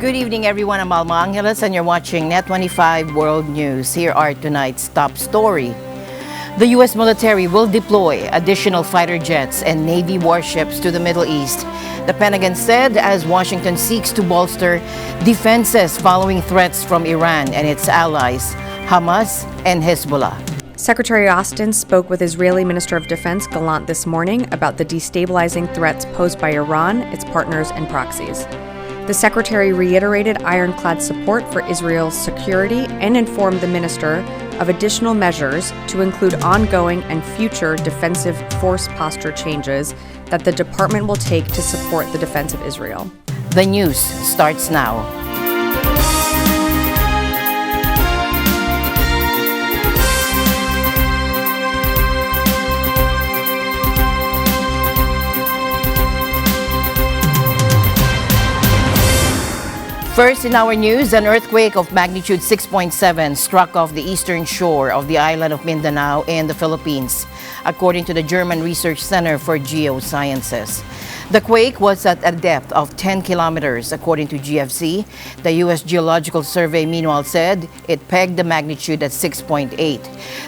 Good evening, everyone. I'm Alma Angeles, and you're watching NET25 World News. Here are tonight's top story. The U.S. military will deploy additional fighter jets and Navy warships to the Middle East. The Pentagon said as Washington seeks to bolster defenses following threats from Iran and its allies, Hamas and Hezbollah. Secretary Austin spoke with Israeli Minister of Defense Gallant this morning about the destabilizing threats posed by Iran, its partners, and proxies. The secretary reiterated ironclad support for Israel's security and informed the minister of additional measures to include ongoing and future defensive force posture changes that the department will take to support the defense of Israel. The news starts now. First in our news, an earthquake of magnitude 6.7 struck off the eastern shore of the island of Mindanao in the Philippines, according to the German Research Center for Geosciences. The quake was at a depth of 10 kilometers, according to GFC. The U.S. Geological Survey, meanwhile, said it pegged the magnitude at 6.8.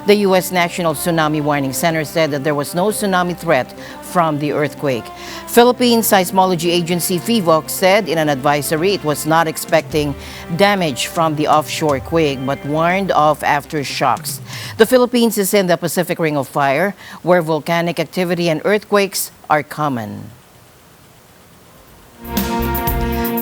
The U.S. National Tsunami Warning Center said that there was no tsunami threat from the earthquake. Philippine Seismology Agency PHIVOC said in an advisory it was not expecting damage from the offshore quake, but warned of aftershocks. The Philippines is in the Pacific Ring of Fire, where volcanic activity and earthquakes are common.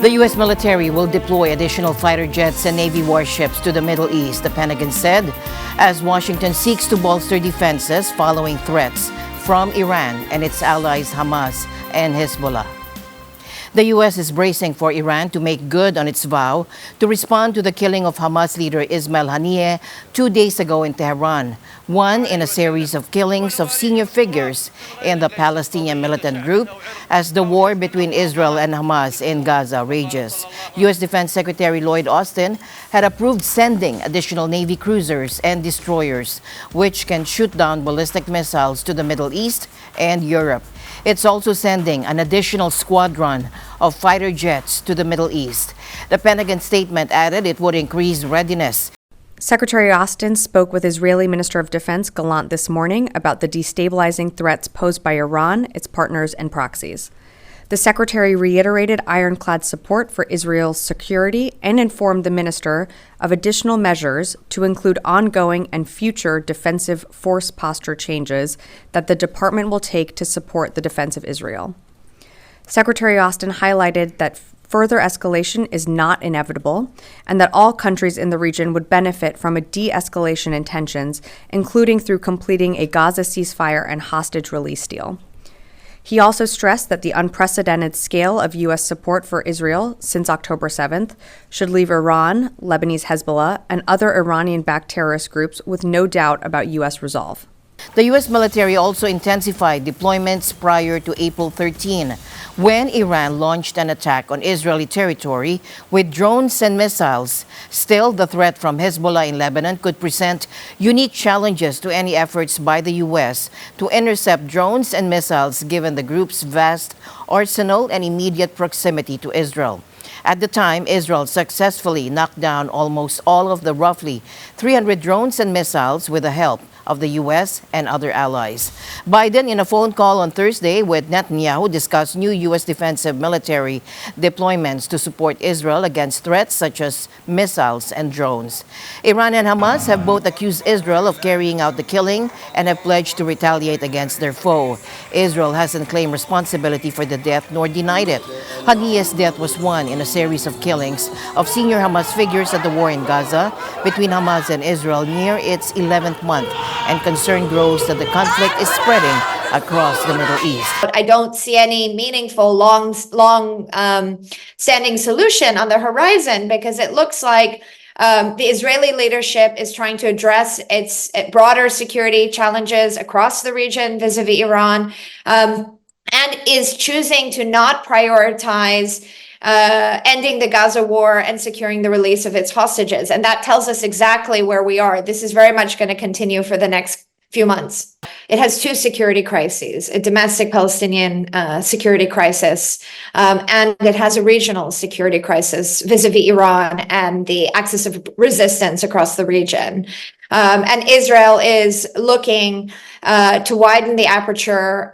The U.S. military will deploy additional fighter jets and Navy warships to the Middle East, the Pentagon said, as Washington seeks to bolster defenses following threats from Iran and its allies Hamas and Hezbollah. The U.S. is bracing for Iran to make good on its vow to respond to the killing of Hamas leader Ismail Haniyeh 2 days ago in Tehran, one in a series of killings of senior figures in the Palestinian militant group as the war between Israel and Hamas in Gaza rages. U.S. Defense Secretary Lloyd Austin had approved sending additional Navy cruisers and destroyers, which can shoot down ballistic missiles to the Middle East and Europe. It's also sending an additional squadron of fighter jets to the Middle East. The Pentagon statement added it would increase readiness. Secretary Austin spoke with Israeli Minister of Defense Gallant this morning about the destabilizing threats posed by Iran, its partners, and proxies. The secretary reiterated ironclad support for Israel's security and informed the minister of additional measures to include ongoing and future defensive force posture changes that the department will take to support the defense of Israel. Secretary Austin highlighted that further escalation is not inevitable and that all countries in the region would benefit from a de-escalation in tensions, including through completing a Gaza ceasefire and hostage release deal. He also stressed that the unprecedented scale of U.S. support for Israel since October 7th should leave Iran, Lebanese Hezbollah, and other Iranian-backed terrorist groups with no doubt about U.S. resolve. The U.S. military also intensified deployments prior to April 13, when Iran launched an attack on Israeli territory with drones and missiles. Still, the threat from Hezbollah in Lebanon could present unique challenges to any efforts by the U.S. to intercept drones and missiles, given the group's vast arsenal and immediate proximity to Israel. At the time, Israel successfully knocked down almost all of the roughly 300 drones and missiles with the help of the U.S. and other allies. Biden, in a phone call on Thursday with Netanyahu, discussed new U.S. defensive military deployments to support Israel against threats such as missiles and drones. Iran and Hamas have both accused Israel of carrying out the killing and have pledged to retaliate against their foe. Israel hasn't claimed responsibility for the death nor denied it. Haniyeh's death was one in a series of killings of senior Hamas figures at the war in Gaza between Hamas and Israel near its 11th month, and concern grows that the conflict is spreading across the Middle East. I don't see any meaningful, long-standing solution on the horizon, because it looks like the Israeli leadership is trying to address its broader security challenges across the region vis-a-vis Iran, and is choosing to not prioritize ending the Gaza war and securing the release of its hostages. And that tells us exactly where we are. This is very much going to continue for the next few months. It has two security crises, a domestic Palestinian security crisis, and it has a regional security crisis vis-a-vis Iran and the axis of resistance across the region. And Israel is looking to widen the aperture,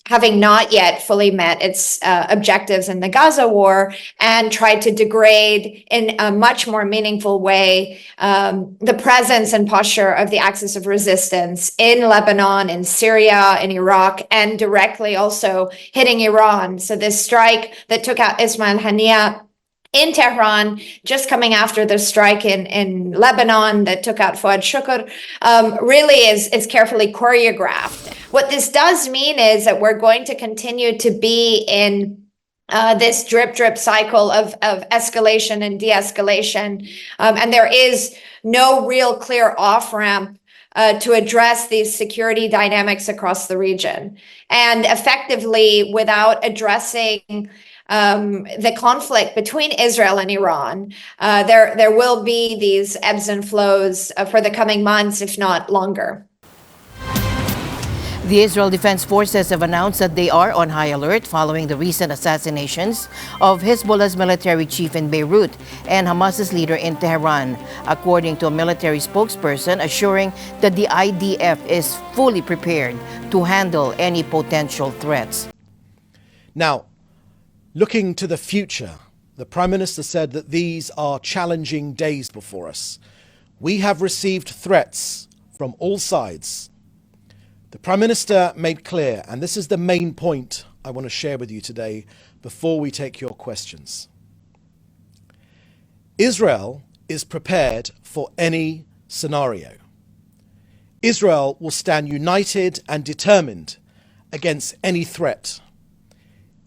having not yet fully met its objectives in the Gaza war, and tried to degrade in a much more meaningful way the presence and posture of the axis of resistance in Lebanon, in Syria, in Iraq, and directly also hitting Iran. So this strike that took out Ismail Haniyeh in Tehran, just coming after the strike in Lebanon that took out Fuad Shukr, really is carefully choreographed. What this does mean is that we're going to continue to be in this drip cycle of escalation and de-escalation, and there is no real clear off-ramp to address these security dynamics across the region. And effectively, without addressing the conflict between Israel and Iran, there will be these ebbs and flows for the coming months, if not longer. The Israel Defense Forces have announced that they are on high alert following the recent assassinations of Hezbollah's military chief in Beirut and Hamas's leader in Tehran, according to a military spokesperson assuring that the IDF is fully prepared to handle any potential threats. Now, looking to the future, the Prime Minister said that these are challenging days before us. We have received threats from all sides. The Prime Minister made clear, and this is the main point I want to share with you today before we take your questions. Israel is prepared for any scenario. Israel will stand united and determined against any threat.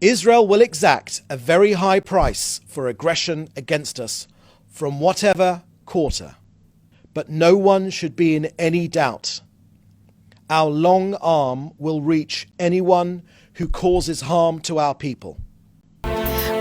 Israel will exact a very high price for aggression against us from whatever quarter. But no one should be in any doubt. Our long arm will reach anyone who causes harm to our people.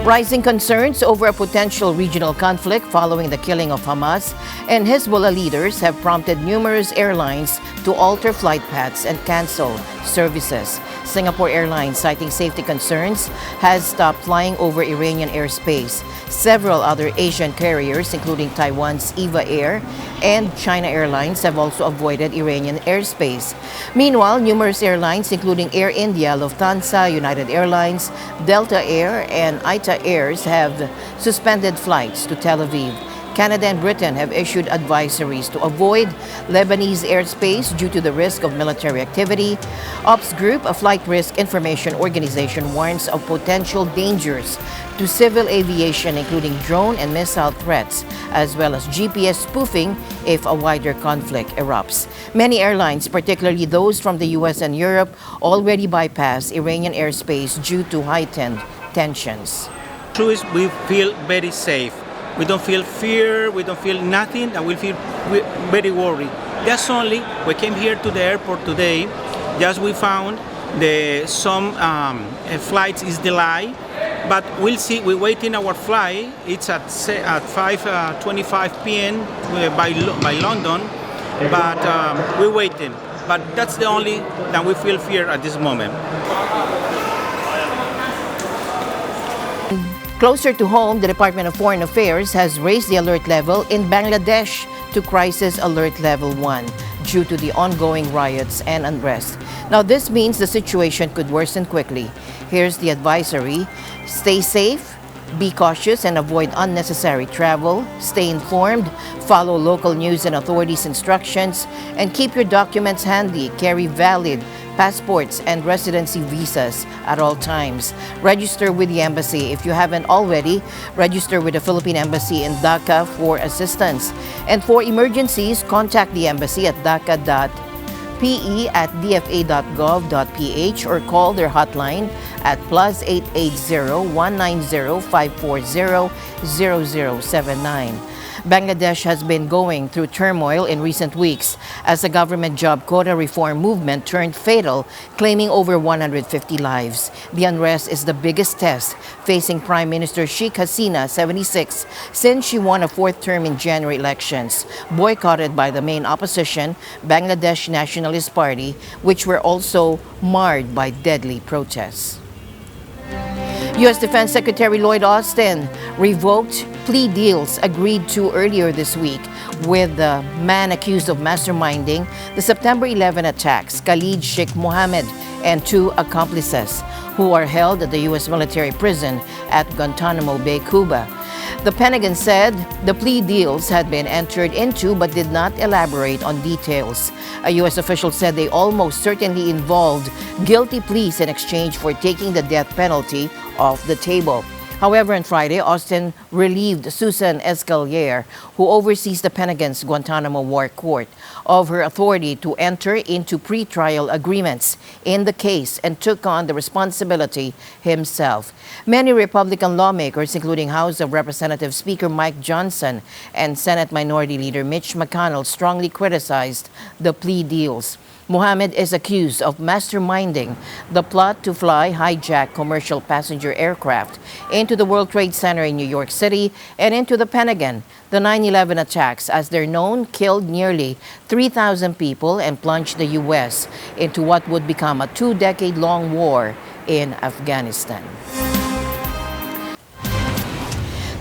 Rising concerns over a potential regional conflict following the killing of Hamas and Hezbollah leaders have prompted numerous airlines to alter flight paths and cancel services. Singapore Airlines, citing safety concerns, has stopped flying over Iranian airspace. Several other Asian carriers, including Taiwan's EVA Air and China Airlines, have also avoided Iranian airspace. Meanwhile, numerous airlines, including Air India, Lufthansa, United Airlines, Delta Air, and ITA Airs, have suspended flights to Tel Aviv. Canada and Britain have issued advisories to avoid Lebanese airspace due to the risk of military activity. Ops Group, a flight risk information organization, warns of potential dangers to civil aviation, including drone and missile threats, as well as GPS spoofing if a wider conflict erupts. Many airlines, particularly those from the US and Europe, already bypass Iranian airspace due to heightened tensions. True is, we feel very safe. We don't feel fear, we don't feel nothing, and we feel very worried. Just only, we came here to the airport today, just we found some flights is delayed, but we'll see, we're waiting our flight, it's at 5:25 p.m. by London, but we're waiting. But that's the only that we feel fear at this moment. Closer to home, the Department of Foreign Affairs has raised the alert level in Bangladesh to Crisis Alert Level 1 due to the ongoing riots and unrest. Now, this means the situation could worsen quickly. Here's the advisory. Stay safe, be cautious, and avoid unnecessary travel. Stay informed, follow local news and authorities' instructions, and keep your documents handy. Carry valid passports and residency visas at all times. Register with the embassy. If you haven't already, register with the Philippine Embassy in Dhaka for assistance. And for emergencies, contact the embassy at dhaka.pe@dfa.gov.ph or call their hotline at +880-190-540-0079. Bangladesh has been going through turmoil in recent weeks as the government job quota reform movement turned fatal, claiming over 150 lives. The unrest is the biggest test facing Prime Minister Sheikh Hasina, 76, since she won a fourth term in January elections, boycotted by the main opposition, Bangladesh Nationalist Party, which were also marred by deadly protests. U.S. Defense Secretary Lloyd Austin revoked plea deals agreed to earlier this week with the man accused of masterminding the September 11 attacks, Khalid Sheikh Mohammed, and two accomplices, who are held at the U.S. military prison at Guantanamo Bay, Cuba. The Pentagon said the plea deals had been entered into but did not elaborate on details. A U.S. official said they almost certainly involved guilty pleas in exchange for taking the death penalty off the table. However, on Friday, Austin relieved Susan Escalier, who oversees the Pentagon's Guantanamo War Court, of her authority to enter into pretrial agreements in the case and took on the responsibility himself. Many Republican lawmakers, including House of Representatives Speaker Mike Johnson and Senate Minority Leader Mitch McConnell, strongly criticized the plea deals. Mohammed is accused of masterminding the plot to fly hijacked commercial passenger aircraft into the World Trade Center in New York City and into the Pentagon. The 9/11 attacks, as they're known, killed nearly 3,000 people and plunged the U.S. into what would become a two-decade-long war in Afghanistan.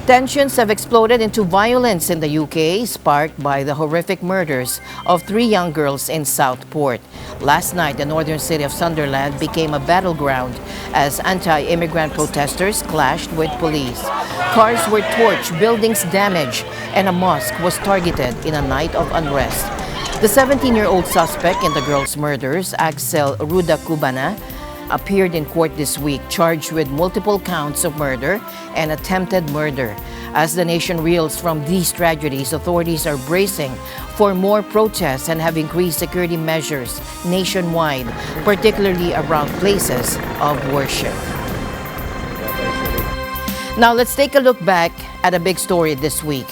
Tensions have exploded into violence in the UK, sparked by the horrific murders of three young girls in Southport. Last night, the northern city of Sunderland became a battleground as anti-immigrant protesters clashed with police. Cars were torched, buildings damaged, and a mosque was targeted in a night of unrest. The 17-year-old suspect in the girls' murders, Axel Rudakubana, appeared in court this week, charged with multiple counts of murder and attempted murder. As the nation reels from these tragedies, authorities are bracing for more protests and have increased security measures nationwide, particularly around places of worship. Now let's take a look back at a big story this week.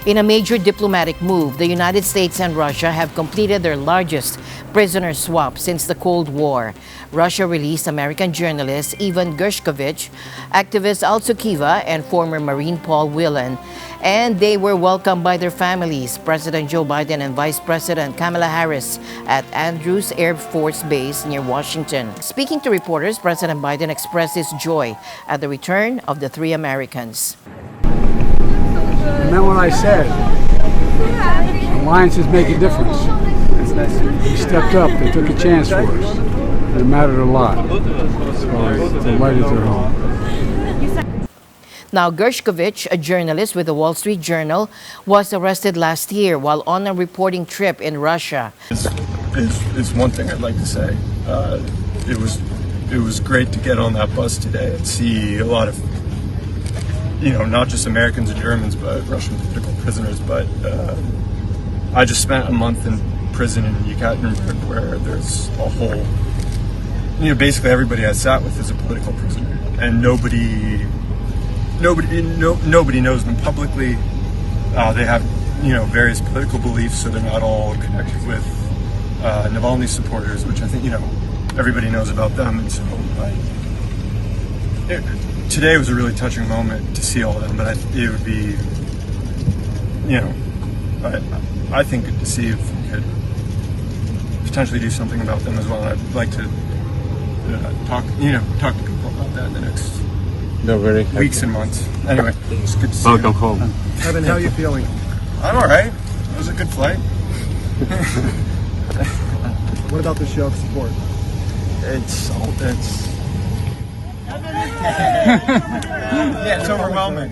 In a major diplomatic move, the United States and Russia have completed their largest prisoner swap since the Cold War. Russia released American journalist Ivan Gershkovich, activist Altsou Kiva, and former Marine Paul Whelan, and they were welcomed by their families, President Joe Biden and Vice President Kamala Harris, at Andrews Air Force Base near Washington. Speaking to reporters, President Biden expressed his joy at the return of the three Americans. I meant what I said. Alliances make a difference. They stepped up. They took a chance for us. It mattered a lot. So I'm delighted they're home. Now, Gershkovich, a journalist with the Wall Street Journal, was arrested last year while on a reporting trip in Russia. It's one thing I'd like to say. It was great to get on that bus today and see a lot of, not just Americans and Germans, but Russian political prisoners. But I just spent a month in prison in Yekaterinburg, where there's a whole, basically everybody I sat with is a political prisoner, and nobody knows them publicly. They have, various political beliefs, so they're not all connected with Navalny supporters, which I think, everybody knows about them. And so today was a really touching moment to see all of them, but it would be, I think good to see if we could potentially do something about them as well. And I'd like to talk to people about that in the next weeks and months. Anyway, it's good to see you. Welcome home. Evan, how are you feeling? I'm all right. It was a good flight. What about the show of support? It's overwhelming.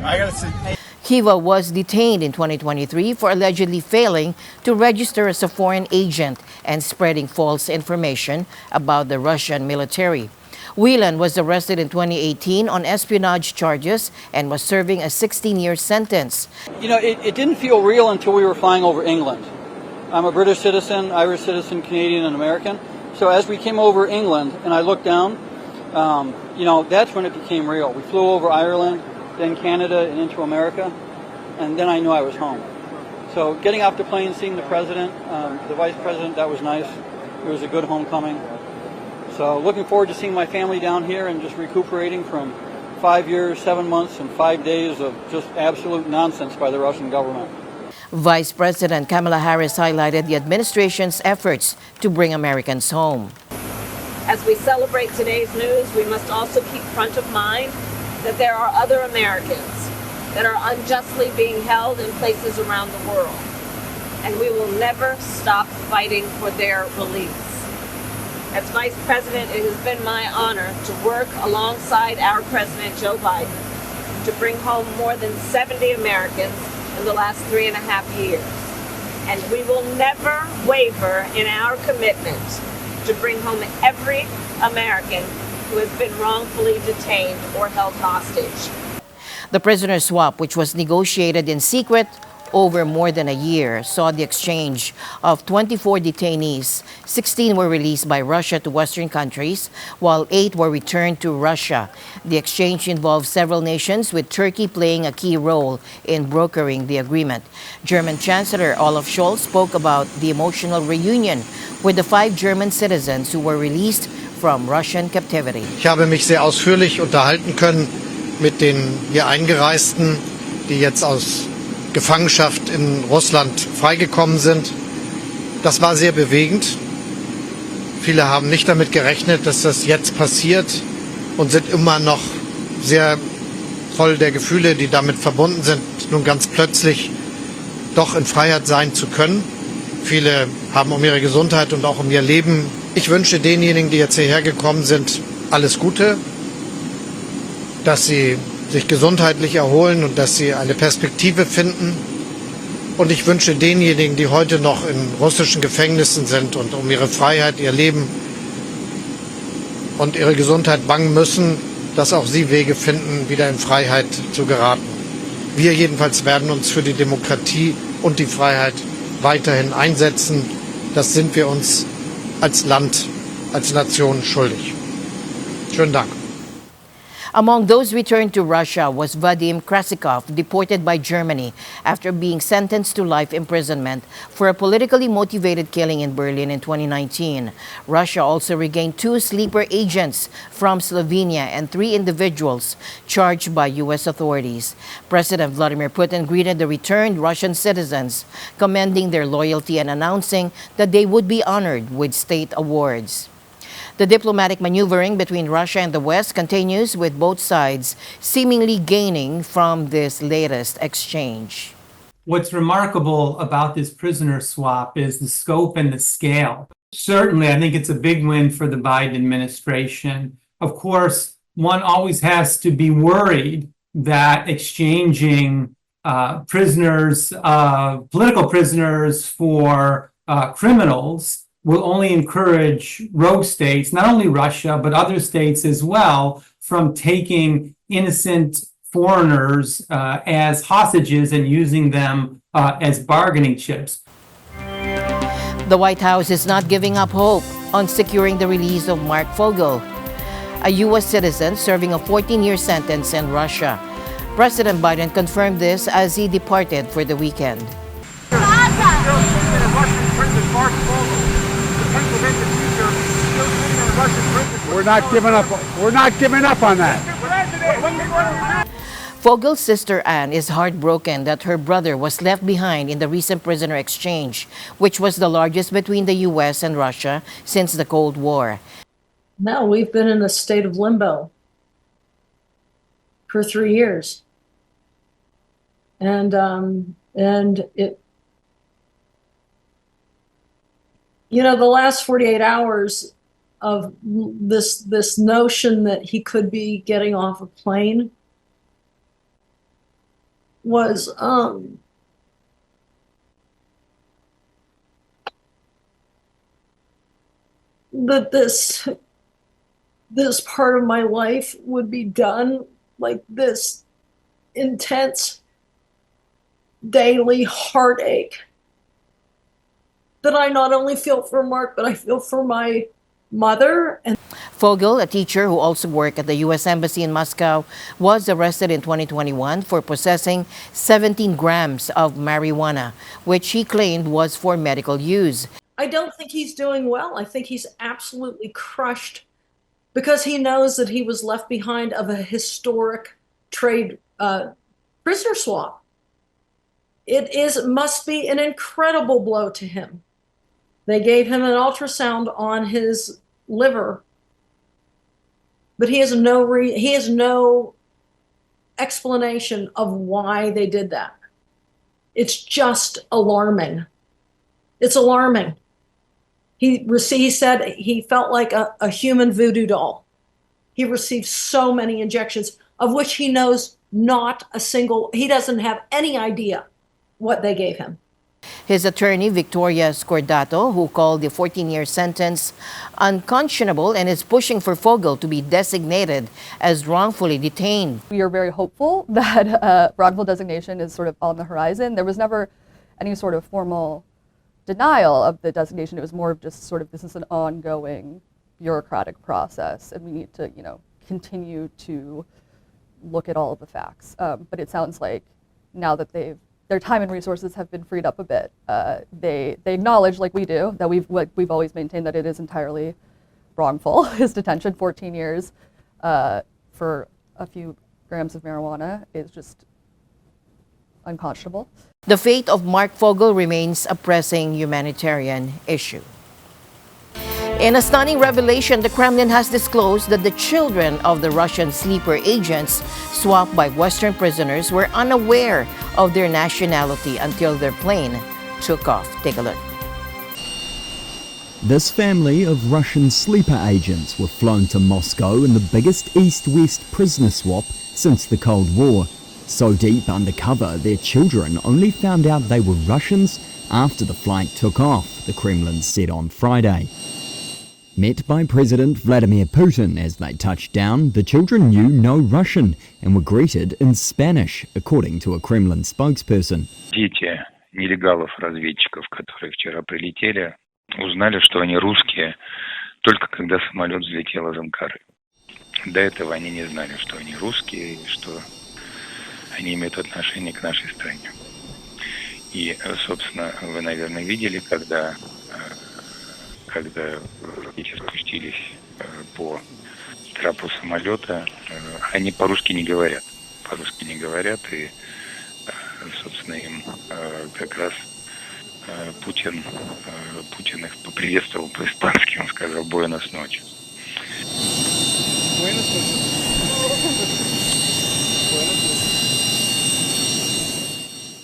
I gotta say. Kiva was detained in 2023 for allegedly failing to register as a foreign agent and spreading false information about the Russian military. Whelan was arrested in 2018 on espionage charges and was serving a 16-year sentence. It didn't feel real until we were flying over England. I'm a British citizen, Irish citizen, Canadian, and American. So as we came over England and I looked down, that's when it became real. We flew over Ireland, then Canada, and into America. And then I knew I was home. So getting off the plane, seeing the president, the vice president, that was nice. It was a good homecoming. So looking forward to seeing my family down here and just recuperating from 5 years, 7 months, and 5 days of just absolute nonsense by the Russian government. Vice President Kamala Harris highlighted the administration's efforts to bring Americans home. As we celebrate today's news, we must also keep front of mind that there are other Americans that are unjustly being held in places around the world. And we will never stop fighting for their release. As Vice President, it has been my honor to work alongside our President, Joe Biden, to bring home more than 70 Americans in the last 3.5 years. And we will never waver in our commitment to bring home every American who has been wrongfully detained or held hostage. The prisoner swap, which was negotiated in secret over more than a year, saw the exchange of 24 detainees. 16 were released by Russia to Western countries, while 8 were returned to Russia. The exchange involved several nations, with Turkey playing a key role in brokering the agreement. German Chancellor Olaf Scholz spoke about the emotional reunion with the 5 German citizens who were released from Russian captivity. Ich habe mich sehr ausführlich unterhalten können mit den hier Eingereisten, die jetzt aus Gefangenschaft in Russland freigekommen sind. Das war sehr bewegend. Viele haben nicht damit gerechnet, dass das jetzt passiert und sind immer noch sehr voll der Gefühle, die damit verbunden sind, nun ganz plötzlich doch in Freiheit sein zu können. Viele haben um ihre Gesundheit und auch um ihr Leben. Ich wünsche denjenigen, die jetzt hierher gekommen sind, alles Gute, dass sie sich gesundheitlich erholen und dass sie eine Perspektive finden. Und ich wünsche denjenigen, die heute noch in russischen Gefängnissen sind und um ihre Freiheit, ihr Leben und ihre Gesundheit bangen müssen, dass auch sie Wege finden, wieder in Freiheit zu geraten. Wir jedenfalls werden uns für die Demokratie und die Freiheit weiterhin einsetzen. Das sind wir uns als Land, als Nation schuldig. Schönen Dank. Among those returned to Russia was Vadim Krasikov, deported by Germany after being sentenced to life imprisonment for a politically motivated killing in Berlin in 2019. Russia also regained 2 sleeper agents from Slovenia and 3 individuals charged by U.S. authorities. President Vladimir Putin greeted the returned Russian citizens, commending their loyalty and announcing that they would be honored with state awards. The diplomatic maneuvering between Russia and the West continues, with both sides seemingly gaining from this latest exchange. What's remarkable about this prisoner swap is the scope and the scale. Certainly, I think it's a big win for the Biden administration. Of course, one always has to be worried that exchanging prisoners, political prisoners for criminals will only encourage rogue states, not only Russia, but other states as well, from taking innocent foreigners as hostages and using them as bargaining chips. The White House is not giving up hope on securing the release of Mark Fogel, a U.S. citizen serving a 14-year sentence in Russia. President Biden confirmed this as he departed for the weekend. We're not giving up. We're not giving up on that. Fogel's sister Anne is heartbroken that her brother was left behind in the recent prisoner exchange, which was the largest between the U.S. and Russia since the Cold War. Now we've been in a state of limbo for 3 years. And it, you know, the last 48 hours of this notion that he could be getting off a plane was that this part of my life would be done, like this intense daily heartache that I not only feel for Mark, but I feel for my mother. And Fogel, a teacher who also worked at the U.S. Embassy in Moscow, was arrested in 2021 for possessing 17 grams of marijuana, which he claimed was for medical use. I don't think he's doing well. I think he's absolutely crushed because he knows that he was left behind of a historic trade prisoner swap. Must be an incredible blow to him. They gave him an ultrasound on his liver, but he has no explanation of why they did that. It's just alarming. It's alarming. He said he felt like a human voodoo doll. He received so many injections, of which he knows not a single, he doesn't have any idea what they gave him. His attorney, Victoria Scordato, who called the 14-year sentence unconscionable and is pushing for Fogel to be designated as wrongfully detained. We are very hopeful that wrongful designation is sort of on the horizon. There was never any sort of formal denial of the designation. It was more of just sort of, this is an ongoing bureaucratic process, and we need to, continue to look at all of the facts. But it sounds like now that their time and resources have been freed up a bit, they acknowledge, like we do, that we've always maintained that it is entirely wrongful. His detention, 14 years for a few grams of marijuana, is just unconscionable. The fate of Mark Fogel remains a pressing humanitarian issue. In a stunning revelation, the Kremlin has disclosed that the children of the Russian sleeper agents swapped by Western prisoners were unaware of their nationality until their plane took off. Take a look. This family of Russian sleeper agents were flown to Moscow in the biggest East-West prisoner swap since the Cold War. So deep undercover, their children only found out they were Russians after the flight took off, the Kremlin said on Friday. Met by President Vladimir Putin as they touched down, the children knew no Russian and were greeted in Spanish, according to a Kremlin spokesperson. Дети нелегалов-разведчиков, которые вчера прилетели, узнали, что они русские, только когда самолет взлетел из Анкары. До этого они не знали, что они русские и что они имеют отношение к нашей стране. И, собственно, вы, наверное, видели, когда эти спустились по трапу самолета, они по-русски не говорят. По-русски не говорят, и, собственно, им как раз Путин их поприветствовал по-испански, он сказал «Буэнос ночес».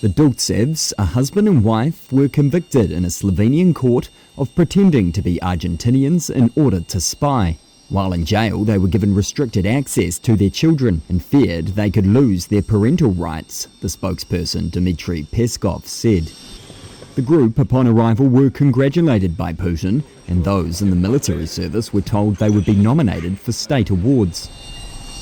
The Dulcevs, a husband and wife, were convicted in a Slovenian court of pretending to be Argentinians in order to spy. While in jail, they were given restricted access to their children and feared they could lose their parental rights, the spokesperson Dmitry Peskov said. The group, upon arrival, were congratulated by Putin, and those in the military service were told they would be nominated for state awards.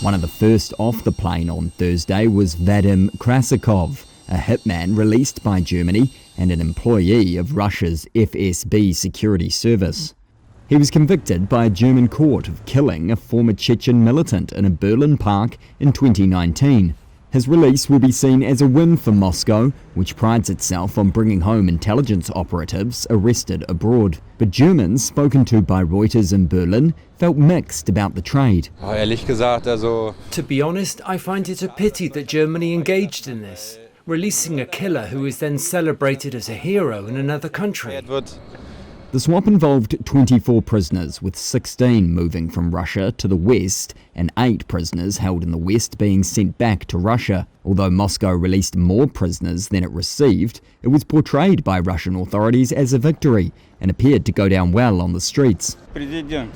One of the first off the plane on Thursday was Vadim Krasikov, a hitman released by Germany and an employee of Russia's FSB security service. He was convicted by a German court of killing a former Chechen militant in a Berlin park in 2019. His release will be seen as a win for Moscow, which prides itself on bringing home intelligence operatives arrested abroad. But Germans spoken to by Reuters in Berlin felt mixed about the trade. To be honest, I find it a pity that Germany engaged in this, releasing a killer who is then celebrated as a hero in another country. The swap involved 24 prisoners, with 16 moving from Russia to the west and 8 prisoners held in the west being sent back to Russia. Although Moscow released more prisoners than it received, it was portrayed by Russian authorities as a victory and appeared to go down well on the streets. The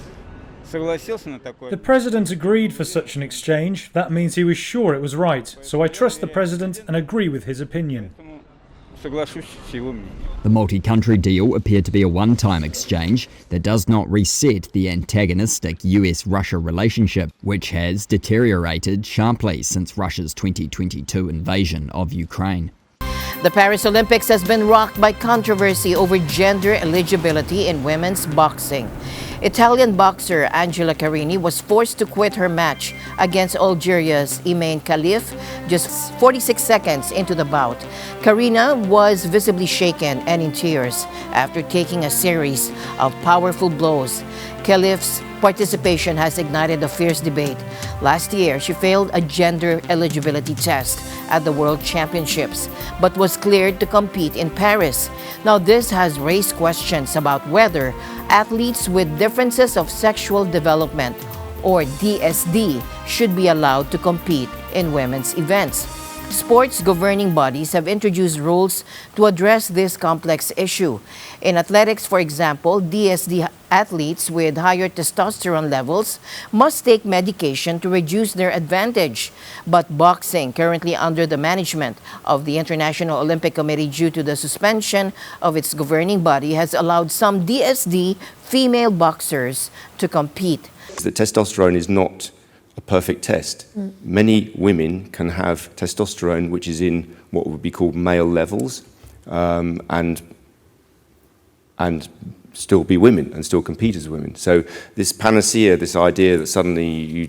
president agreed for such an exchange. That means he was sure it was right. So I trust the president and agree with his opinion. The multi-country deal appeared to be a one-time exchange that does not reset the antagonistic US-Russia relationship, which has deteriorated sharply since Russia's 2022 invasion of Ukraine. The Paris Olympics has been rocked by controversy over gender eligibility in women's boxing. Italian boxer Angela Carini was forced to quit her match against Algeria's Imaine Khalif just 46 seconds into the bout. Karina was visibly shaken and in tears after taking a series of powerful blows. Khalif's participation has ignited a fierce debate. Last year, she failed a gender eligibility test at the World Championships, but was cleared to compete in Paris. Now, this has raised questions about whether athletes with differences of sexual development, or DSD, should be allowed to compete in women's events. Sports governing bodies have introduced rules to address this complex issue. In athletics, for example, DSD athletes with higher testosterone levels must take medication to reduce their advantage. But boxing, currently under the management of the International Olympic Committee due to the suspension of its governing body, has allowed some DSD female boxers to compete. The testosterone is not a perfect test. Many women can have testosterone which is in what would be called male levels, and still be women and still compete as women. So this panacea, this idea that suddenly you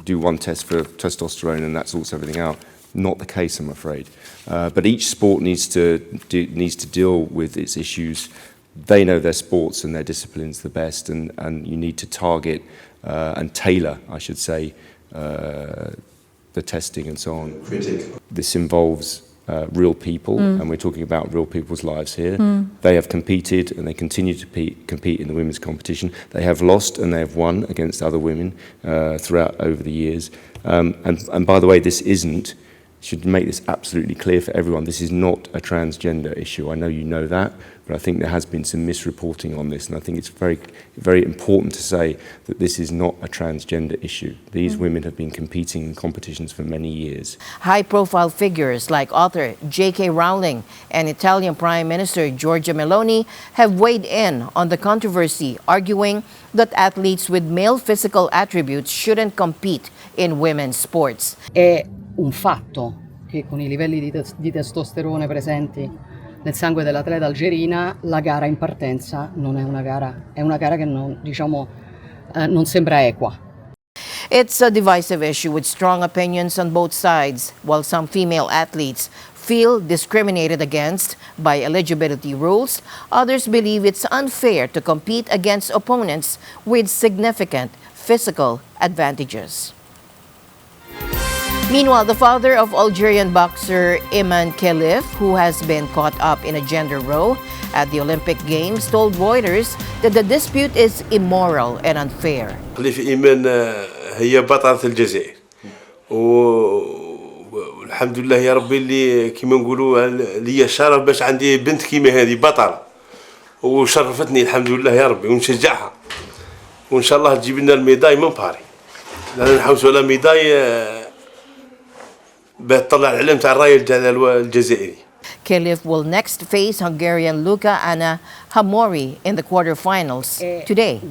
do one test for testosterone and that sorts everything out, not the case, I'm afraid. But each sport needs to deal with its issues. They know their sports and their disciplines the best, and you need to target and tailor, I should say, the testing and so on. This involves real people, and we're talking about real people's lives here. They have competed and they continue to compete in the women's competition. They have lost and they have won against other women throughout over the years. And by the way, this should make this absolutely clear for everyone. This is not a transgender issue. I know you know that, but I think there has been some misreporting on this, and I think it's very, very important to say that this is not a transgender issue. These women have been competing in competitions for many years. High-profile figures like author J.K. Rowling and Italian Prime Minister Giorgia Meloni have weighed in on the controversy, arguing that athletes with male physical attributes shouldn't compete in women's sports. Un fatto che con i livelli di testosterone presenti nel sangue dell'atleta algerina la gara in partenza non è una gara, è una gara che non sembra equa. It's a divisive issue with strong opinions on both sides. While some female athletes feel discriminated against by eligibility rules, others believe it's unfair to compete against opponents with significant physical advantages. Meanwhile, the father of Algerian boxer Imaine Khalif, who has been caught up in a gender row at the Olympic Games, told Reuters that the dispute is immoral and unfair. خليفة إيمان هي بطلة الجزائر والحمد لله يا ربي اللي كيما نقولوا لي الشرف باش عندي بنت كيما هذه بطلة وشرفتني الحمد لله يا ربي ونشجعها وإن شاء الله تجيب لنا الميداي من باري لأن نحوسوا على ميداي بتطلع العلم تاع الراية الجزائري. Khalif will next face Hungarian Luca Anna Hamori in the quarterfinals today.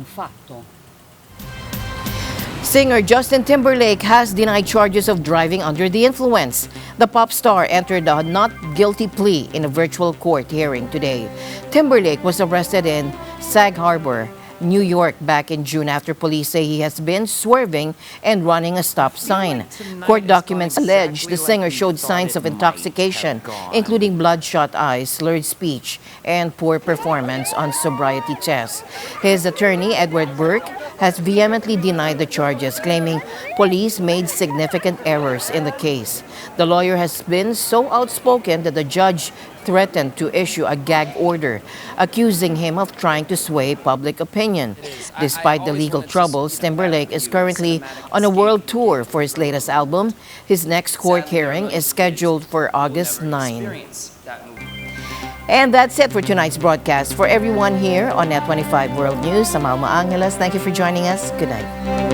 Singer Justin Timberlake has denied charges of driving under the influence. The pop star entered a not guilty plea in a virtual court hearing today. Timberlake was arrested in Sag Harbor, New York back in June after police say he has been swerving and running a stop sign. Court documents allege the singer showed signs of intoxication, including bloodshot eyes, slurred speech, and poor performance on sobriety tests. His attorney, Edward Burke, has vehemently denied the charges, claiming police made significant errors in the case. The lawyer has been so outspoken that the judge threatened to issue a gag order, accusing him of trying to sway public opinion. Despite the legal troubles, Timberlake is currently on a world tour for his latest album. His next court hearing is scheduled for August 9. And that's it for tonight's broadcast. For everyone here on NET25 World News, I'm Alma Angeles. Thank you for joining us. Good night.